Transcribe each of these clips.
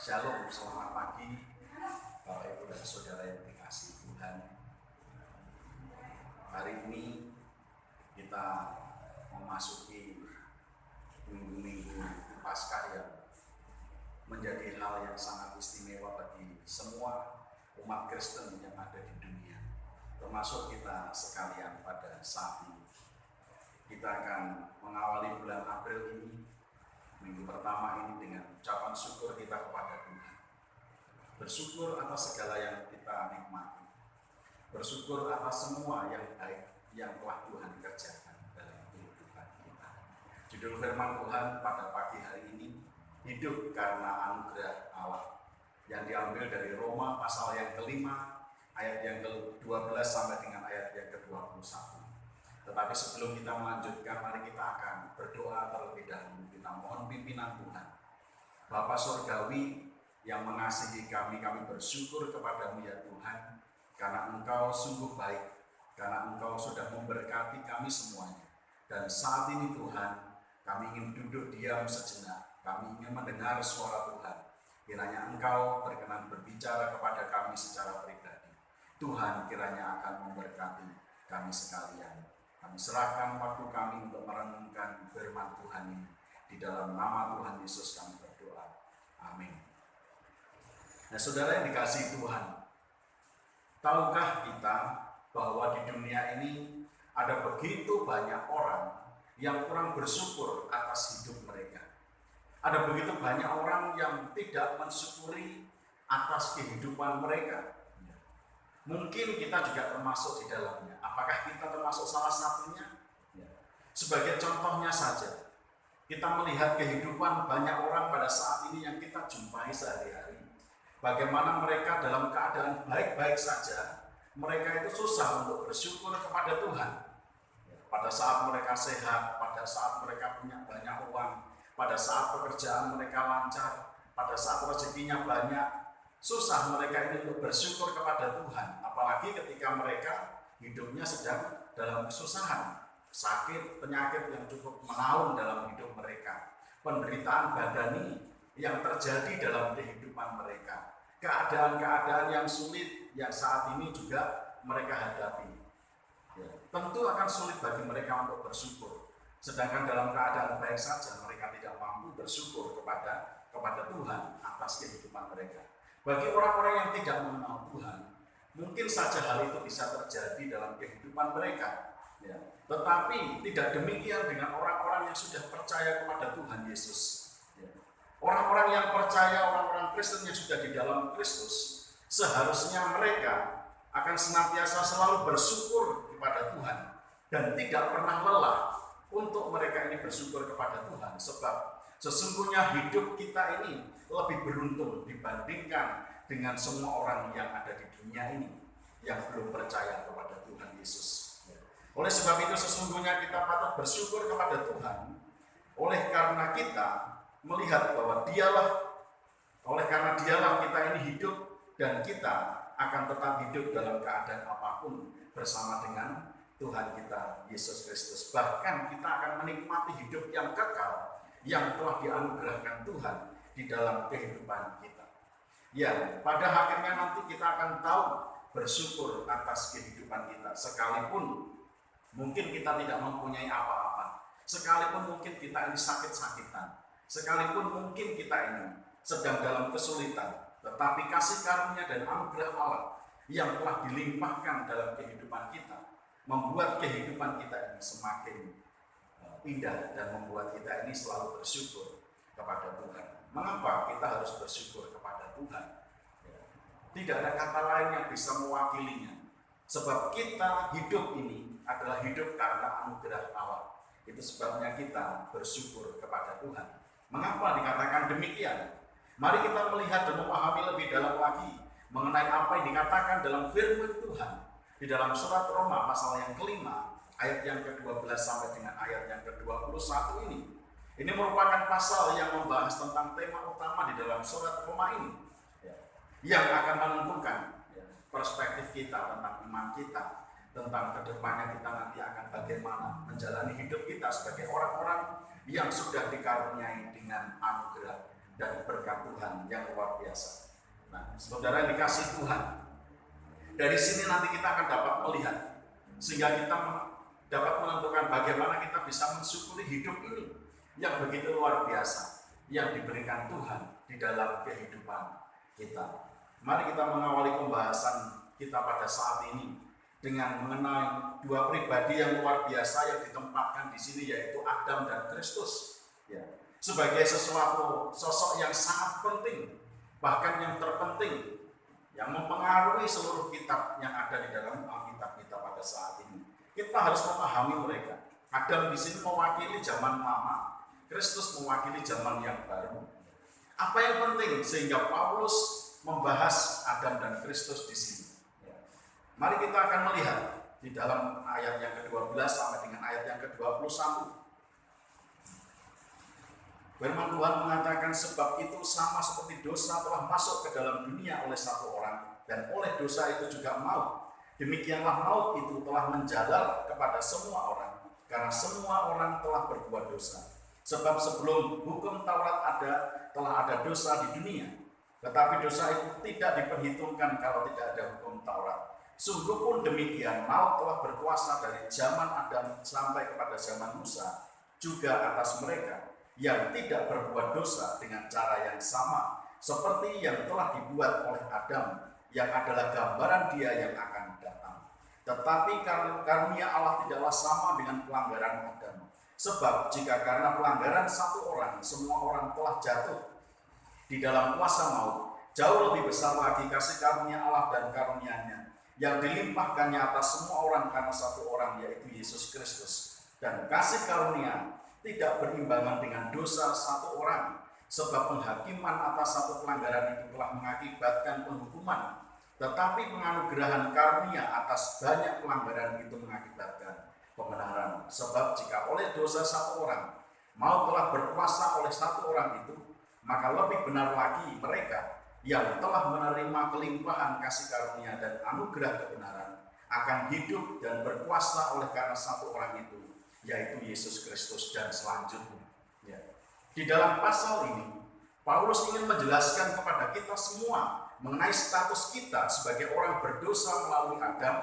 Shalom, selamat pagi Bapak Ibu dan Saudara yang dikasihi Tuhan. Hari ini kita memasuki minggu-minggu Paskah yang menjadi hal yang sangat istimewa bagi semua umat Kristen yang ada di dunia, termasuk kita sekalian pada saat ini. Kita akan mengawali bulan April ini, minggu pertama ini, dengan ucapan syukur kita kepada Tuhan. Bersyukur atas segala yang kita nikmati. Bersyukur atas semua yang baik yang telah Tuhan kerjakan dalam kehidupan kita. Judul firman Tuhan pada pagi hari ini, hidup karena anugerah Allah, yang diambil dari Roma pasal yang kelima, ayat yang ke-12 sampai dengan ayat yang ke-21. Tetapi sebelum kita melanjutkan, mari kita akan berdoa terlebih dahulu. Kita mohon pimpinan Tuhan. Bapa Surgawi yang mengasihi kami, kami bersyukur kepadamu ya Tuhan, karena Engkau sungguh baik, karena Engkau sudah memberkati kami semuanya. Dan saat ini Tuhan, kami ingin duduk diam sejenak, kami ingin mendengar suara Tuhan. Kiranya Engkau berkenan berbicara kepada kami secara pribadi. Tuhan kiranya akan memberkati kami sekalian. Kami serahkan waktu kami untuk merenungkan firman Tuhan ini. Di dalam nama Tuhan Yesus kami berdoa. Amin. Nah, saudara yang dikasihi Tuhan, tahukah kita bahwa di dunia ini ada begitu banyak orang yang kurang bersyukur atas hidup mereka? Ada begitu banyak orang yang tidak mensyukuri atas kehidupan mereka. Mungkin kita juga termasuk di dalamnya. Apakah kita termasuk salah satunya? Sebagai contohnya saja, kita melihat kehidupan banyak orang pada saat ini yang kita jumpai sehari-hari. Bagaimana mereka dalam keadaan baik-baik saja, mereka itu susah untuk bersyukur kepada Tuhan. Pada saat mereka sehat, pada saat mereka punya banyak uang, pada saat pekerjaan mereka lancar, pada saat rezekinya banyak, susah mereka ini untuk bersyukur kepada Tuhan. Apalagi ketika mereka hidupnya sedang dalam kesusahan, sakit, penyakit yang cukup menaun dalam hidup mereka, penderitaan badani yang terjadi dalam kehidupan mereka, keadaan-keadaan yang sulit yang saat ini juga mereka hadapi. Tentu akan sulit bagi mereka untuk bersyukur. Sedangkan dalam keadaan baik saja mereka tidak mampu bersyukur kepada Tuhan atas kehidupan mereka. Bagi orang-orang yang tidak mengenal Tuhan, mungkin saja hal itu bisa terjadi dalam kehidupan mereka. Tetapi tidak demikian dengan orang-orang yang sudah percaya kepada Tuhan Yesus. Orang-orang yang percaya, orang-orang Kristen yang sudah di dalam Kristus, seharusnya mereka akan senantiasa selalu bersyukur kepada Tuhan dan tidak pernah lelah untuk mereka ini bersyukur kepada Tuhan, sebab sesungguhnya hidup kita ini lebih beruntung dibandingkan dengan semua orang yang ada di dunia ini yang belum percaya kepada Tuhan Yesus. Oleh sebab itu sesungguhnya kita patut bersyukur kepada Tuhan, oleh karena kita melihat bahwa karena dialah kita ini hidup, dan kita akan tetap hidup dalam keadaan apapun bersama dengan Tuhan kita Yesus Kristus. Bahkan kita akan menikmati hidup yang kekal yang telah dianugerahkan Tuhan di dalam kehidupan kita. Ya, pada akhirnya nanti kita akan tahu bersyukur atas kehidupan kita, sekalipun mungkin kita tidak mempunyai apa-apa, sekalipun mungkin kita ini sakit-sakitan, sekalipun mungkin kita ini sedang dalam kesulitan, tetapi kasih karunia dan anugerah Allah yang telah dilimpahkan dalam kehidupan kita membuat kehidupan kita ini semakin indah dan membuat kita ini selalu bersyukur kepada Tuhan. Mengapa kita harus bersyukur kepada Tuhan? Tidak ada kata lain yang bisa mewakilinya, sebab kita hidup ini adalah hidup karena anugerah Allah. Itu sebabnya kita bersyukur kepada Tuhan. Mengapa dikatakan demikian? Mari kita melihat dan memahami lebih dalam lagi mengenai apa yang dikatakan dalam firman Tuhan di dalam surat Roma pasal yang kelima, ayat yang ke-12 sampai dengan ayat yang ke-21 ini. Ini merupakan pasal yang membahas tentang tema utama di dalam surat Roma ini, yang akan menentukan perspektif kita tentang iman kita, tentang kedepannya kita nanti akan bagaimana menjalani hidup kita sebagai orang-orang yang sudah dikaruniai dengan anugerah dan berkat Tuhan yang luar biasa. Nah, saudara yang dikasih Tuhan, dari sini nanti kita akan dapat melihat, sehingga kita dapat menentukan bagaimana kita bisa mensyukuri hidup ini yang begitu luar biasa yang diberikan Tuhan di dalam kehidupan kita. Mari kita mengawali pembahasan kita pada saat ini dengan mengenai dua pribadi yang luar biasa yang ditempatkan di sini, yaitu Adam dan Kristus. Ya, sebagai sesuatu sosok yang sangat penting, bahkan yang terpenting, yang mempengaruhi seluruh kitab yang ada di dalam Alkitab kita pada saat ini. Kita harus memahami mereka. Adam di sini mewakili zaman lama, Kristus mewakili zaman yang baru. Apa yang penting sehingga Paulus membahas Adam dan Kristus di sini? Mari kita akan melihat di dalam ayat yang ke-12 sampai dengan ayat yang ke-21. Firman Tuhan mengatakan, sebab itu sama seperti dosa telah masuk ke dalam dunia oleh satu orang, dan oleh dosa itu juga maut. Demikianlah maut itu telah menjalar kepada semua orang, karena semua orang telah berbuat dosa. Sebab sebelum hukum Taurat ada, telah ada dosa di dunia. Tetapi dosa itu tidak diperhitungkan kalau tidak ada hukum Taurat. Sungguh pun demikian, maut telah berkuasa dari zaman Adam sampai kepada zaman Musa, juga atas mereka yang tidak berbuat dosa dengan cara yang sama, seperti yang telah dibuat oleh Adam, yang adalah gambaran Dia yang akan datang. Tetapi karunia Allah tidaklah sama dengan pelanggaran Adam. Sebab jika karena pelanggaran satu orang, semua orang telah jatuh di dalam kuasa maut, jauh lebih besar lagi kasih karunia Allah dan karunia-Nya yang dilimpahkannya atas semua orang karena satu orang, yaitu Yesus Kristus. Dan kasih karunia tidak berimbangan dengan dosa satu orang, sebab penghakiman atas satu pelanggaran itu telah mengakibatkan penghukuman, tetapi penganugerahan karunia atas banyak pelanggaran itu mengakibatkan pembenaran. Sebab jika oleh dosa satu orang maut telah berkuasa oleh satu orang itu, maka lebih benar lagi mereka yang telah menerima kelimpahan kasih karunia dan anugerah kebenaran akan hidup dan berkuasa oleh karena satu orang itu, yaitu Yesus Kristus. Dan selanjutnya, ya, di dalam pasal ini Paulus ingin menjelaskan kepada kita semua mengenai status kita sebagai orang berdosa melalui Adam,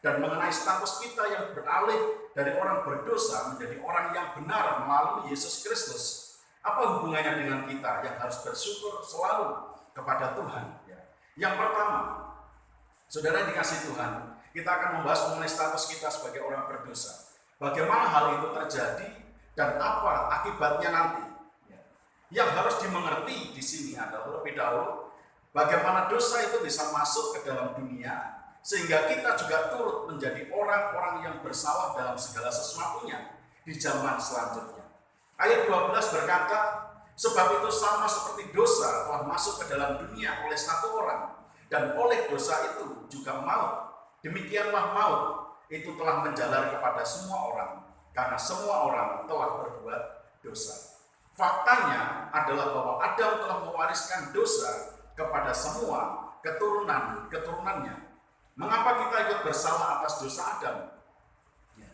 dan mengenai status kita yang beralih dari orang berdosa menjadi orang yang benar melalui Yesus Kristus. Apa hubungannya dengan kita yang harus bersyukur selalu kepada Tuhan? Ya. Yang pertama, saudara dikasih Tuhan, kita akan membahas mengenai status kita sebagai orang berdosa. Bagaimana hal itu terjadi dan apa akibatnya nanti. Ya. Yang harus dimengerti di sini adalah lebih dahulu bagaimana dosa itu bisa masuk ke dalam dunia, sehingga kita juga turut menjadi orang-orang yang bersalah dalam segala sesuatunya di zaman selanjutnya. Ayat 12 berkata, sebab itu sama seperti dosa telah masuk ke dalam dunia oleh satu orang, dan oleh dosa itu juga maut. Demikianlah maut itu telah menjalar kepada semua orang, karena semua orang telah berbuat dosa. Faktanya adalah bahwa Adam telah mewariskan dosa kepada semua keturunan-keturunannya. Mengapa kita ikut bersalah atas dosa Adam? Ya.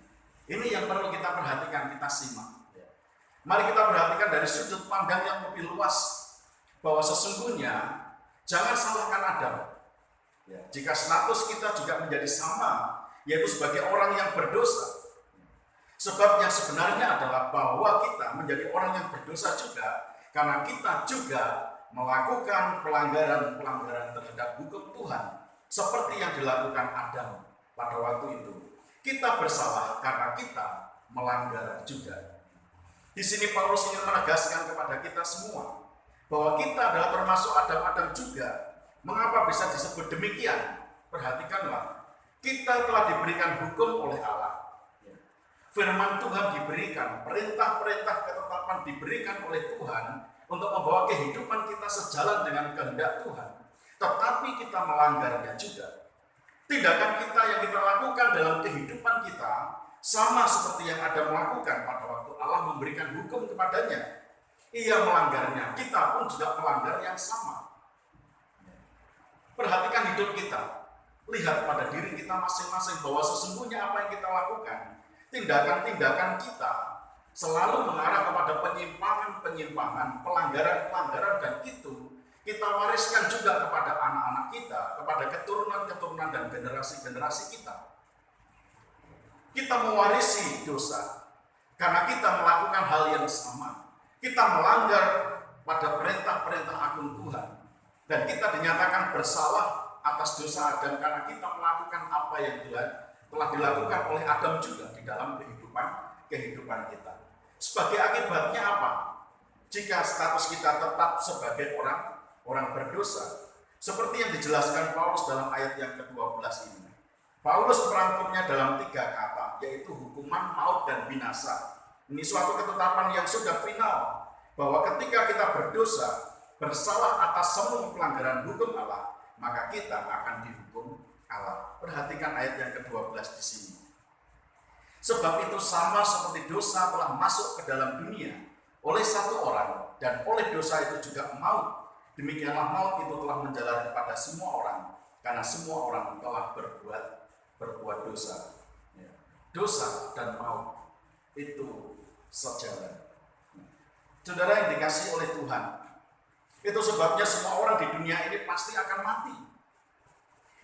Ini yang perlu kita perhatikan, kita simak. Mari kita perhatikan dari sudut pandang yang lebih luas, bahwa sesungguhnya jangan salahkan Adam. Ya, jika status kita juga menjadi sama, yaitu sebagai orang yang berdosa. Sebab yang sebenarnya adalah bahwa kita menjadi orang yang berdosa juga karena kita juga melakukan pelanggaran-pelanggaran terhadap hukum Tuhan, seperti yang dilakukan Adam pada waktu itu. Kita bersalah karena kita melanggar juga. Di sini Paulus ingin menegaskan kepada kita semua bahwa kita adalah termasuk Adam-Adam juga. Mengapa bisa disebut demikian? Perhatikanlah, kita telah diberikan hukum oleh Allah. Firman Tuhan diberikan, perintah-perintah ketetapan diberikan oleh Tuhan untuk membawa kehidupan kita sejalan dengan kehendak Tuhan. Tetapi kita melanggarnya juga. Tindakan kita yang kita lakukan dalam kehidupan kita sama seperti yang Adam melakukan pada waktu Allah memberikan hukum kepadanya. Ia melanggarnya, kita pun juga melanggar yang sama. Perhatikan hidup kita, lihat pada diri kita masing-masing bahwa sesungguhnya apa yang kita lakukan, tindakan-tindakan kita selalu mengarah kepada penyimpangan, pelanggaran-pelanggaran, dan itu kita wariskan juga kepada anak-anak kita, kepada keturunan-keturunan dan generasi-generasi kita. Kita mewarisi dosa karena kita melakukan hal yang sama. Kita melanggar pada perintah-perintah agung Tuhan, dan kita dinyatakan bersalah atas dosa Adam karena kita melakukan apa yang Tuhan telah dilakukan oleh Adam juga di dalam kehidupan kita. Sebagai akibatnya apa? Jika status kita tetap sebagai orang berdosa, seperti yang dijelaskan Paulus dalam ayat yang ke-12 ini. Paulus merangkumnya dalam 3 kata, yaitu hukuman, maut, dan binasa. Ini suatu ketetapan yang sudah final, bahwa ketika kita berdosa, bersalah atas semua pelanggaran hukum Allah, maka kita akan dihukum Allah. Perhatikan ayat yang ke-12 di sini. Sebab itu sama seperti dosa telah masuk ke dalam dunia oleh satu orang, dan oleh dosa itu juga maut. Demikianlah maut itu telah menjalar kepada semua orang, karena semua orang telah berbuat dosa. Dosa dan maut itu sejalan. Saudara yang dikasihi oleh Tuhan, itu sebabnya semua orang di dunia ini pasti akan mati.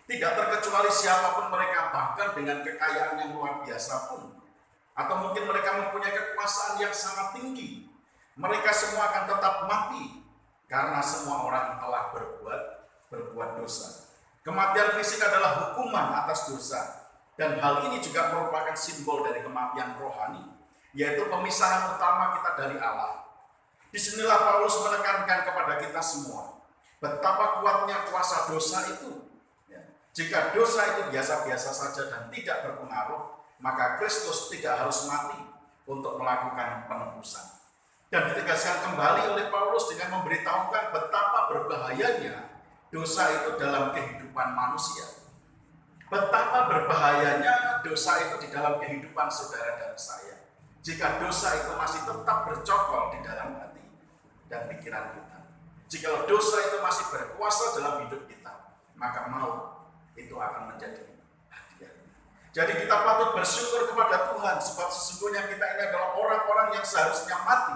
Tidak terkecuali siapapun mereka, bahkan dengan kekayaan yang luar biasa pun, atau mungkin mereka mempunyai kekuasaan yang sangat tinggi, mereka semua akan tetap mati karena semua orang telah berbuat dosa. Kematian fisik adalah hukuman atas dosa, dan hal ini juga merupakan simbol dari kematian rohani, yaitu pemisahan utama kita dari Allah. Disinilah Paulus menekankan kepada kita semua betapa kuatnya kuasa dosa itu. Jika dosa itu biasa-biasa saja dan tidak berpengaruh, maka Kristus tidak harus mati untuk melakukan penebusan. Dan ditegaskan kembali oleh Paulus dengan memberitahukan betapa berbahayanya dosa itu dalam kehidupan manusia. Betapa berbahayanya dosa itu di dalam kehidupan saudara dan saya. Jika dosa itu masih tetap bercokol di dalam hati dan pikiran kita. Jika dosa itu masih berkuasa dalam hidup kita, maka maut itu akan menjadi hadiah. Jadi kita patut bersyukur kepada Tuhan, sebab sesungguhnya kita ini adalah orang-orang yang seharusnya mati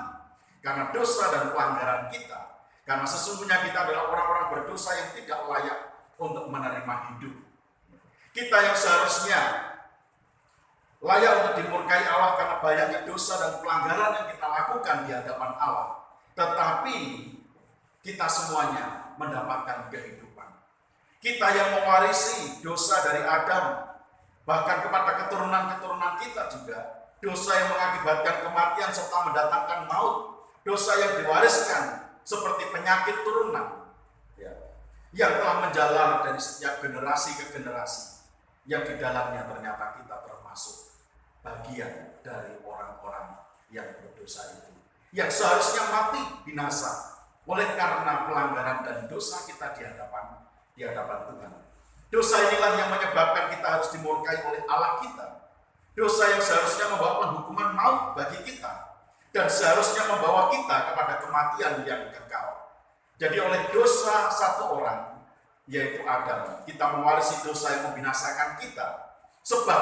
karena dosa dan pelanggaran kita. Karena sesungguhnya kita adalah orang-orang berdosa yang tidak layak untuk menerima hidup. Kita yang seharusnya layak untuk dimurkai Allah karena banyaknya dosa dan pelanggaran yang kita lakukan di hadapan Allah. Tetapi kita semuanya mendapatkan kehidupan. Kita yang mewarisi dosa dari Adam, bahkan kepada keturunan-keturunan kita juga, dosa yang mengakibatkan kematian serta mendatangkan maut, dosa yang diwariskan seperti penyakit turunan, yang telah menjalar dari setiap generasi ke generasi, yang di dalamnya ternyata kita termasuk bagian dari orang-orang yang berdosa itu, yang seharusnya mati binasa oleh karena pelanggaran dan dosa kita di hadapan Tuhan. Dosa inilah yang menyebabkan kita harus dimurkai oleh Allah kita. Dosa yang seharusnya membawa hukuman maut bagi kita, dan seharusnya membawa kita kepada kematian yang kekal. Jadi oleh dosa satu orang, yaitu Adam, kita mewarisi dosa yang membinasakan kita. Sebab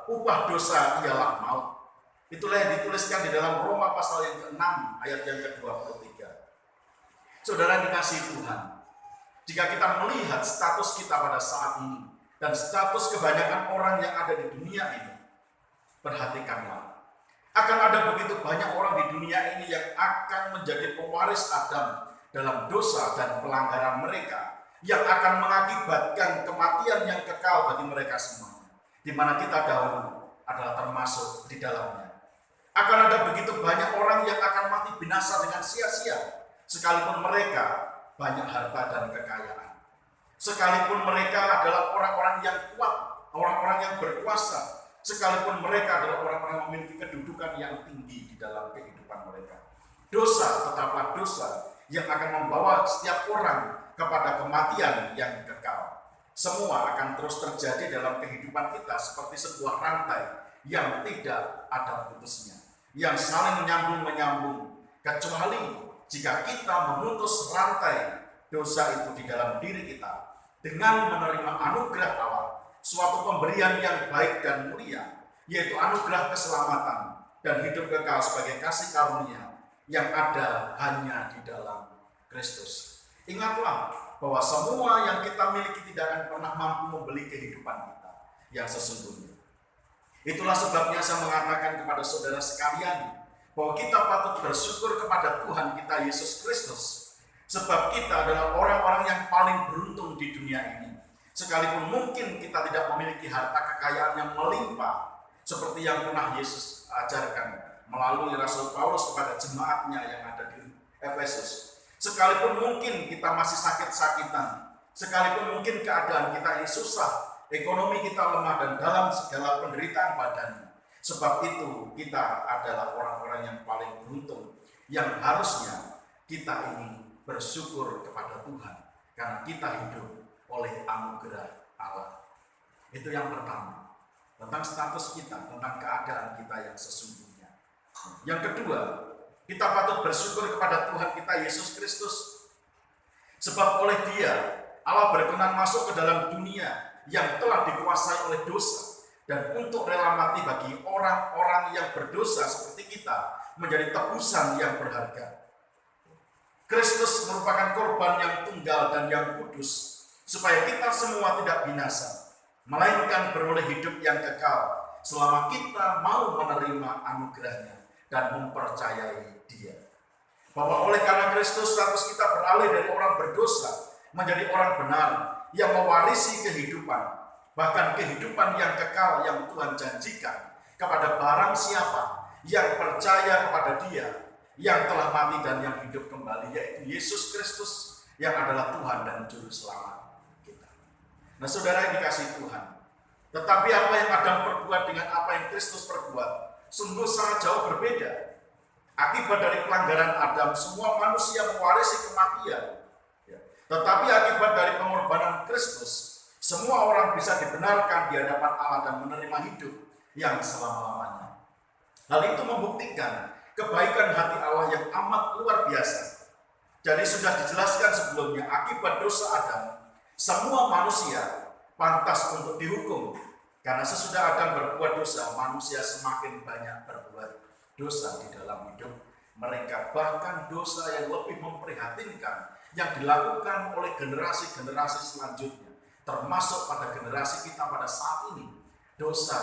upah dosa ialah maut. Itulah yang dituliskan di dalam Roma pasal yang ke-6 ayat yang ke-23. Saudara dikasihi Tuhan, jika kita melihat status kita pada saat ini dan status kebanyakan orang yang ada di dunia ini, perhatikanlah, akan ada begitu banyak orang di dunia ini yang akan menjadi pewaris Adam dalam dosa dan pelanggaran mereka, yang akan mengakibatkan kematian yang kekal bagi mereka semua, di mana kita dahulu adalah termasuk di dalamnya. Akan ada begitu banyak orang yang akan mati binasa dengan sia-sia, sekalipun mereka banyak harta dan kekayaan. Sekalipun mereka adalah orang-orang yang kuat, orang-orang yang berkuasa, sekalipun mereka adalah orang-orang yang memiliki kedudukan yang tinggi di dalam kehidupan mereka. Dosa tetaplah dosa yang akan membawa setiap orang kepada kematian yang kekal. Semua akan terus terjadi dalam kehidupan kita seperti sebuah rantai yang tidak ada putusnya, yang saling menyambung-menyambung, kecuali jika kita memutus rantai dosa itu di dalam diri kita dengan menerima anugerah Allah, suatu pemberian yang baik dan mulia, yaitu anugerah keselamatan dan hidup kekal sebagai kasih karunia yang ada hanya di dalam Kristus. Ingatlah bahwa semua yang kita miliki tidak akan pernah mampu membeli kehidupan kita yang sesungguhnya. Itulah sebabnya saya mengatakan kepada saudara sekalian bahwa kita patut bersyukur kepada Tuhan kita Yesus Kristus, sebab kita adalah orang-orang yang paling beruntung di dunia ini. Sekalipun mungkin kita tidak memiliki harta kekayaan yang melimpah seperti yang pernah Yesus ajarkan melalui Rasul Paulus kepada jemaatnya yang ada di Efesus. Sekalipun mungkin kita masih sakit-sakitan, sekalipun mungkin keadaan kita ini susah, ekonomi kita lemah dan dalam segala penderitaan badan, sebab itu kita adalah orang-orang yang paling beruntung, yang harusnya kita ini bersyukur kepada Tuhan karena kita hidup oleh anugerah Allah. Itu yang pertama, tentang status kita, tentang keadaan kita yang sesungguhnya. Yang kedua, kita patut bersyukur kepada Tuhan kita Yesus Kristus, sebab oleh Dia Allah berkenan masuk ke dalam dunia yang telah dikuasai oleh dosa, dan untuk rela mati bagi orang-orang yang berdosa seperti kita menjadi tebusan yang berharga. Kristus merupakan korban yang tunggal dan yang kudus, supaya kita semua tidak binasa, melainkan beroleh hidup yang kekal selama kita mau menerima anugerahnya dan mempercayai Dia. Bahwa oleh karena Kristus status kita beralih dari orang berdosa menjadi orang benar yang mewarisi kehidupan, bahkan kehidupan yang kekal yang Tuhan janjikan kepada barang siapa yang percaya kepada Dia yang telah mati dan yang hidup kembali, yaitu Yesus Kristus yang adalah Tuhan dan Juru Selamat kita. Nah saudara yang dikasihi Tuhan, tetapi apa yang Adam perbuat dengan apa yang Kristus perbuat sungguh sangat jauh berbeda. Akibat dari pelanggaran Adam, semua manusia mewarisi kematian. Tetapi akibat dari pengorbanan Kristus, semua orang bisa dibenarkan di hadapan Allah dan menerima hidup yang selama-lamanya. Hal itu membuktikan kebaikan hati Allah yang amat luar biasa. Jadi sudah dijelaskan sebelumnya, akibat dosa Adam, semua manusia pantas untuk dihukum. Karena sesudah Adam berbuat dosa, manusia semakin banyak berbuat dosa di dalam hidup mereka. Bahkan dosa yang lebih memprihatinkan yang dilakukan oleh generasi-generasi selanjutnya, termasuk pada generasi kita pada saat ini. Dosa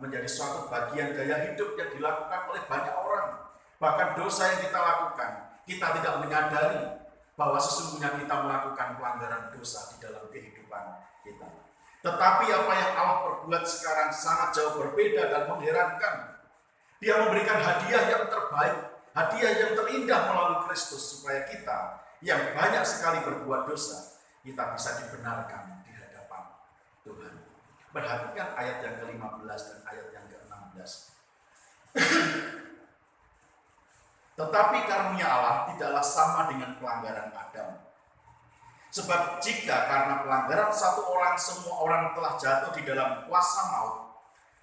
menjadi suatu bagian gaya hidup yang dilakukan oleh banyak orang. Bahkan dosa yang kita lakukan, kita tidak menyadari bahwa sesungguhnya kita melakukan pelanggaran dosa di dalam kehidupan kita. Tetapi apa yang Allah perbuat sekarang sangat jauh berbeda dan mengherankan. Dia memberikan hadiah yang terbaik, hadiah yang terindah melalui Kristus, supaya kita yang banyak sekali berbuat dosa, kita bisa dibenarkan di hadapan Tuhan. Perhatikan ayat yang ke-15 dan ayat yang ke-16. Tetapi karunia Allah tidaklah sama dengan pelanggaran Adam. Sebab jika karena pelanggaran satu orang semua orang telah jatuh di dalam kuasa maut,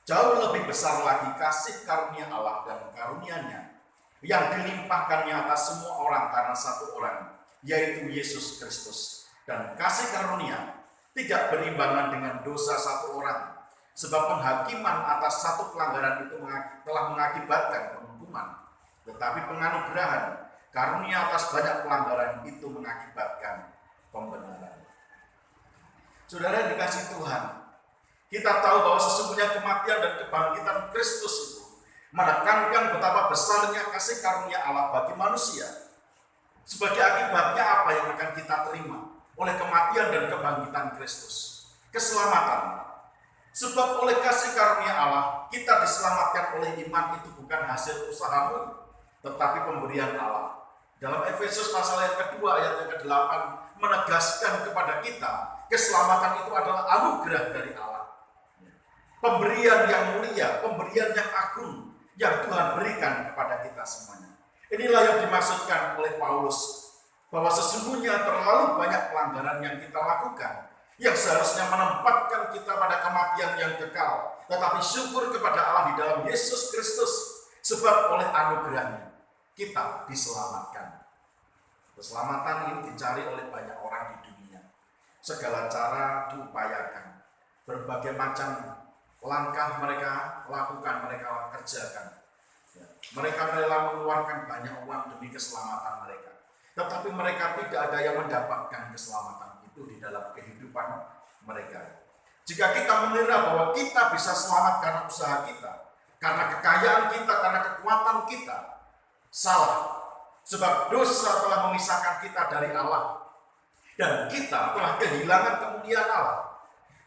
jauh lebih besar lagi kasih karunia Allah dan karunia-Nya yang dilimpahkannya atas semua orang karena satu orang, yaitu Yesus Kristus. Dan kasih karunia tidak berimbangan dengan dosa satu orang, sebab penghakiman atas satu pelanggaran itu telah mengakibatkan penghukuman. Tetapi penganugerahan karunia atas banyak pelanggaran itu mengakibatkan pembenaran. Saudara yang dikasihi Tuhan, kita tahu bahwa sesungguhnya kematian dan kebangkitan Kristus itu menekankan betapa besarnya kasih karunia Allah bagi manusia. Sebagai akibatnya apa yang akan kita terima oleh kematian dan kebangkitan Kristus? Keselamatan. Sebab oleh kasih karunia Allah kita diselamatkan oleh iman, itu bukan hasil usahamu, tetapi pemberian Allah. Dalam Efesus pasal yang kedua ayat yang ke-8 menegaskan kepada kita, keselamatan itu adalah anugerah dari Allah. Pemberian yang mulia, pemberian yang agung yang Tuhan berikan kepada kita semuanya. Inilah yang dimaksudkan oleh Paulus, bahwa sesungguhnya terlalu banyak pelanggaran yang kita lakukan, yang seharusnya menempatkan kita pada kematian yang kekal. Tetapi syukur kepada Allah di dalam Yesus Kristus, sebab oleh anugerahnya kita diselamatkan. Keselamatan ini dicari oleh banyak orang di dunia. Segala cara diupayakan. Berbagai macam langkah mereka lakukan, mereka kerjakan. Mereka rela mengeluarkan banyak uang demi keselamatan mereka. Tetapi mereka tidak ada yang mendapatkan keselamatan itu di dalam kehidupan mereka. Jika kita mengira bahwa kita bisa selamat karena usaha kita, karena kekayaan kita, karena kekuatan kita, salah. Sebab dosa telah memisahkan kita dari Allah. Dan kita telah kehilangan kemuliaan Allah.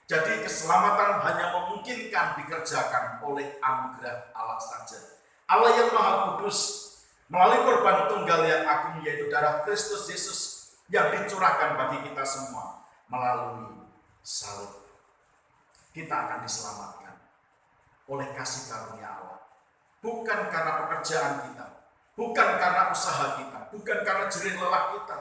Jadi keselamatan hanya memungkinkan dikerjakan oleh anugerah Allah saja. Allah yang Maha Kudus melalui korban tunggal yang agung, yaitu darah Kristus Yesus yang dicurahkan bagi kita semua melalui salib. Kita akan diselamatkan oleh kasih karunia Allah. Bukan karena pekerjaan kita, bukan karena usaha kita, bukan karena jerih lelah kita,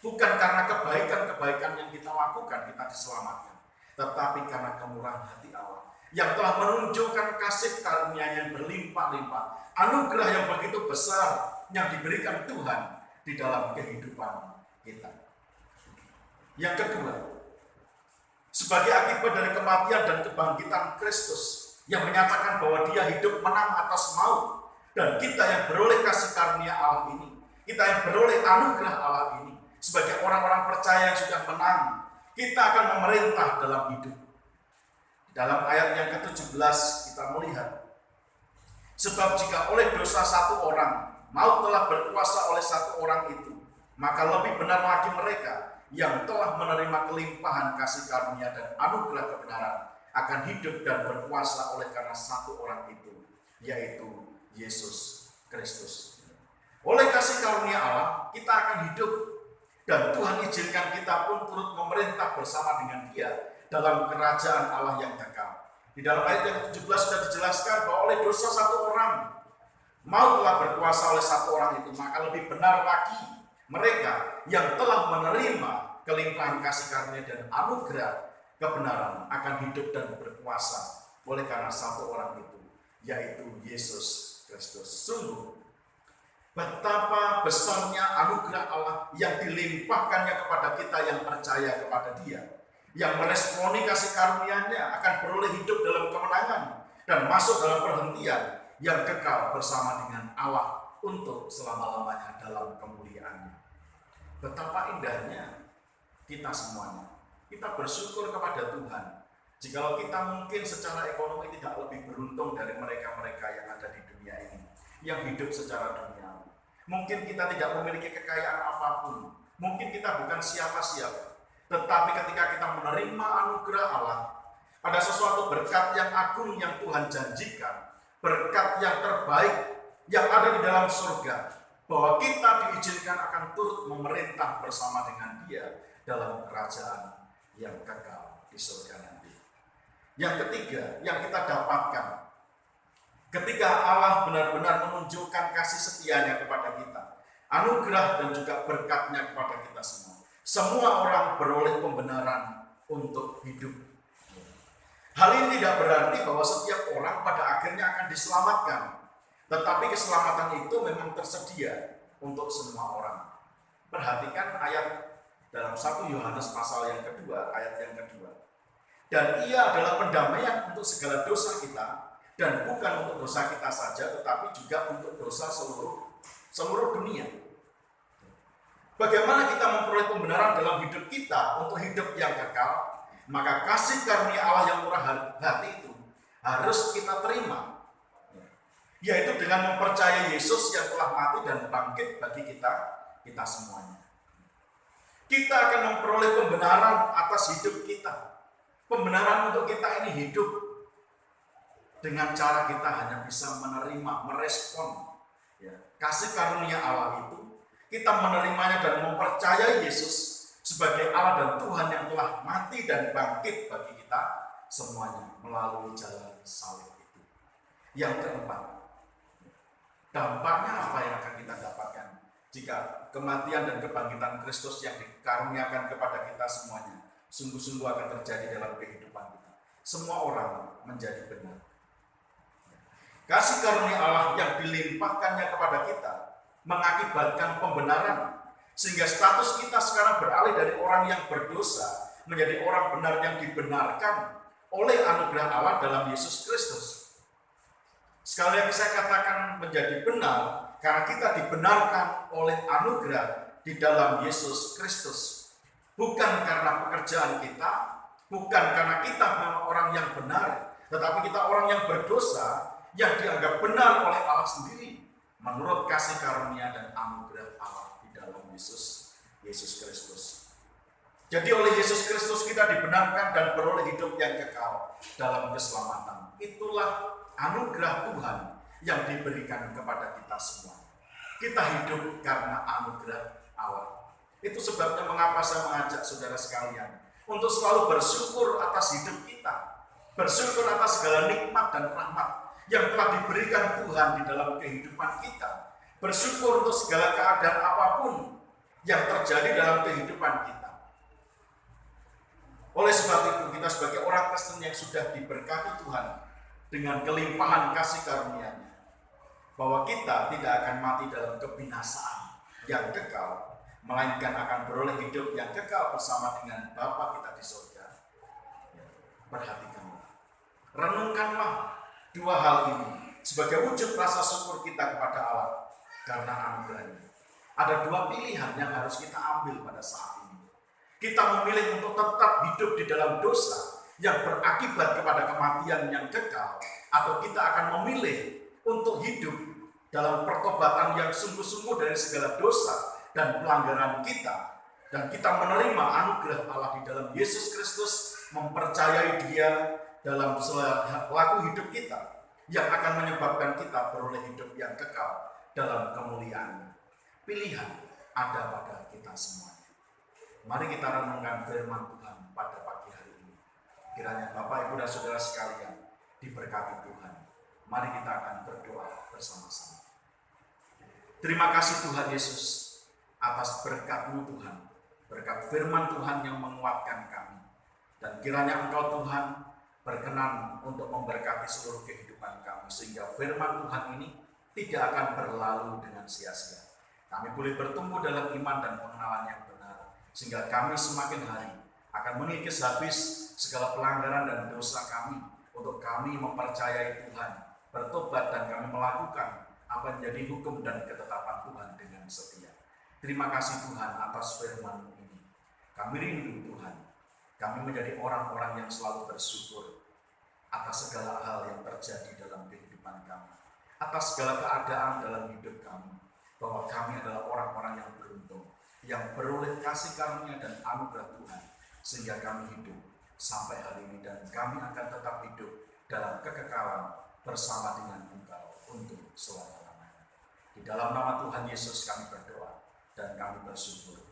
bukan karena kebaikan-kebaikan yang kita lakukan kita diselamatkan, tetapi karena kemurahan hati Allah yang telah menunjukkan kasih karunia yang berlimpah-limpah, anugerah yang begitu besar yang diberikan Tuhan di dalam kehidupan kita. Yang kedua, sebagai akibat dari kematian dan kebangkitan Kristus yang menyatakan bahwa Dia hidup menang atas maut, dan kita yang beroleh kasih karunia Allah ini, kita yang beroleh anugerah Allah ini, sebagai orang-orang percaya yang sudah menang, kita akan memerintah dalam hidup. Dalam ayat yang ke-17 kita melihat, sebab jika oleh dosa satu orang maut telah berkuasa oleh satu orang itu, maka lebih benar lagi mereka yang telah menerima kelimpahan kasih karunia dan anugerah kebenaran akan hidup dan berkuasa oleh karena satu orang itu, yaitu Yesus Kristus. Oleh kasih karunia Allah kita akan hidup, dan Tuhan izinkan kita pun turut memerintah bersama dengan Dia dalam kerajaan Allah yang kekal. Di dalam ayat yang ke-17 sudah dijelaskan bahwa oleh dosa satu orang maut telah berkuasa oleh satu orang itu, maka lebih benar lagi mereka yang telah menerima kelimpahan kasih karunia dan anugerah kebenaran akan hidup dan berkuasa oleh karena satu orang itu, yaitu Yesus Kristus. Sungguh betapa besarnya anugerah Allah yang dilimpahkannya kepada kita yang percaya kepada Dia, yang meresponi kasih karunia-Nya akan beroleh hidup dalam kemenangan dan masuk dalam perhentian yang kekal bersama dengan Allah untuk selama-lamanya dalam kemuliaan-Nya. Betapa indahnya kita semuanya. Kita bersyukur kepada Tuhan jikalau kita mungkin secara ekonomi tidak lebih beruntung dari mereka-mereka yang ada di dunia ini, yang hidup secara duniawi. Mungkin kita tidak memiliki kekayaan apapun, mungkin kita bukan siapa-siapa, tetapi ketika kita menerima anugerah Allah, ada sesuatu berkat yang agung yang Tuhan janjikan, berkat yang terbaik yang ada di dalam surga, bahwa kita diizinkan akan turut memerintah bersama dengan Dia dalam kerajaan yang kekal di surga nanti. Yang ketiga yang kita dapatkan ketika Allah benar-benar menunjukkan kasih setia-Nya kepada kita, anugerah dan juga berkat-Nya kepada kita semua. Semua orang beroleh pembenaran untuk hidup. Hal ini tidak berarti bahwa setiap orang pada akhirnya akan diselamatkan, tetapi keselamatan itu memang tersedia untuk semua orang. Perhatikan ayat dalam 1 Yohanes pasal yang kedua, ayat yang kedua. Dan Ia adalah pendamaian untuk segala dosa kita, dan bukan untuk dosa kita saja, tetapi juga untuk dosa seluruh dunia. Bagaimana kita memperoleh pembenaran dalam hidup kita untuk hidup yang kekal? Maka kasih karunia Allah yang murah hati itu harus kita terima, yaitu dengan mempercayai Yesus yang telah mati dan bangkit bagi kita semuanya. Kita akan memperoleh pembenaran atas hidup kita. Pembenaran untuk kita ini hidup dengan cara kita hanya bisa menerima, merespon kasih karunia Allah itu. Kita menerimanya dan mempercayai Yesus sebagai Allah dan Tuhan yang telah mati dan bangkit bagi kita semuanya melalui jalan salib itu. Yang keempat, dampaknya apa yang akan kita dapatkan jika kematian dan kebangkitan Kristus yang dikaruniakan kepada kita semuanya sungguh-sungguh akan terjadi dalam kehidupan kita. Semua orang menjadi benar. Kasih karunia Allah yang dilimpahkannya kepada kita mengakibatkan pembenaran, sehingga status kita sekarang beralih dari orang yang berdosa menjadi orang benar yang dibenarkan oleh anugerah Allah dalam Yesus Kristus. Sekali lagi saya katakan menjadi benar karena kita dibenarkan oleh anugerah di dalam Yesus Kristus. Bukan karena pekerjaan kita, bukan karena kita memang orang yang benar, tetapi kita orang yang berdosa yang dianggap benar oleh Allah sendiri menurut kasih karunia dan anugerah Allah di dalam Yesus Kristus. Jadi oleh Yesus Kristus kita dibenarkan dan beroleh hidup yang kekal dalam keselamatan. Itulah anugerah Tuhan yang diberikan kepada kita semua. Kita hidup karena anugerah Allah. Itu sebabnya mengapa saya mengajak saudara sekalian untuk selalu bersyukur atas hidup kita. Bersyukur atas segala nikmat dan rahmat yang telah diberikan Tuhan di dalam kehidupan kita. Bersyukur untuk segala keadaan apapun yang terjadi dalam kehidupan kita. Oleh sebab itu kita sebagai orang Kristen yang sudah diberkati Tuhan dengan kelimpahan kasih karunia-Nya, bahwa kita tidak akan mati dalam kebinasaan yang kekal, melainkan akan beroleh hidup yang kekal bersama dengan Bapa kita di surga. Perhatikanlah, renungkanlah dua hal ini sebagai wujud rasa syukur kita kepada Allah karena anugerah-Nya. Ada dua pilihan yang harus kita ambil pada saat ini. Kita memilih untuk tetap hidup di dalam dosa yang berakibat kepada kematian yang kekal, atau kita akan memilih untuk hidup dalam pertobatan yang sungguh-sungguh dari segala dosa dan pelanggaran kita, dan kita menerima anugerah Allah di dalam Yesus Kristus, mempercayai Dia dalam laku hidup kita yang akan menyebabkan kita beroleh hidup yang kekal dalam kemuliaan. Pilihan ada pada kita semua. Mari kita renungkan firman Tuhan pada pagi hari ini. Kiranya Bapak, Ibu, dan Saudara sekalian diberkati Tuhan. Mari kita akan berdoa bersama-sama. Terima kasih Tuhan Yesus atas berkat-Mu Tuhan, berkat firman Tuhan yang menguatkan kami. Dan kiranya Engkau Tuhan berkenan untuk memberkati seluruh kehidupan kami, sehingga firman Tuhan ini tidak akan berlalu dengan sia-sia. Kami boleh bertumbuh dalam iman dan pengenalan yang benar, sehingga kami semakin hari akan mengikis habis segala pelanggaran dan dosa kami, untuk kami mempercayai Tuhan, bertobat, dan kami melakukan apa yang menjadi hukum dan ketetapan Tuhan dengan setia. Terima kasih Tuhan atas firman ini. Kami rindu Tuhan, kami menjadi orang-orang yang selalu bersyukur atas segala hal yang terjadi dalam kehidupan kami, atas segala keadaan dalam hidup kami, bahwa kami adalah orang-orang yang beruntung, yang beroleh kasih karunia dan anugerah Tuhan, sehingga kami hidup sampai hari ini, dan kami akan tetap hidup dalam kekekalan bersama dengan Engkau untuk selama-lamanya. Di dalam nama Tuhan Yesus kami berdoa dan kami bersyukur.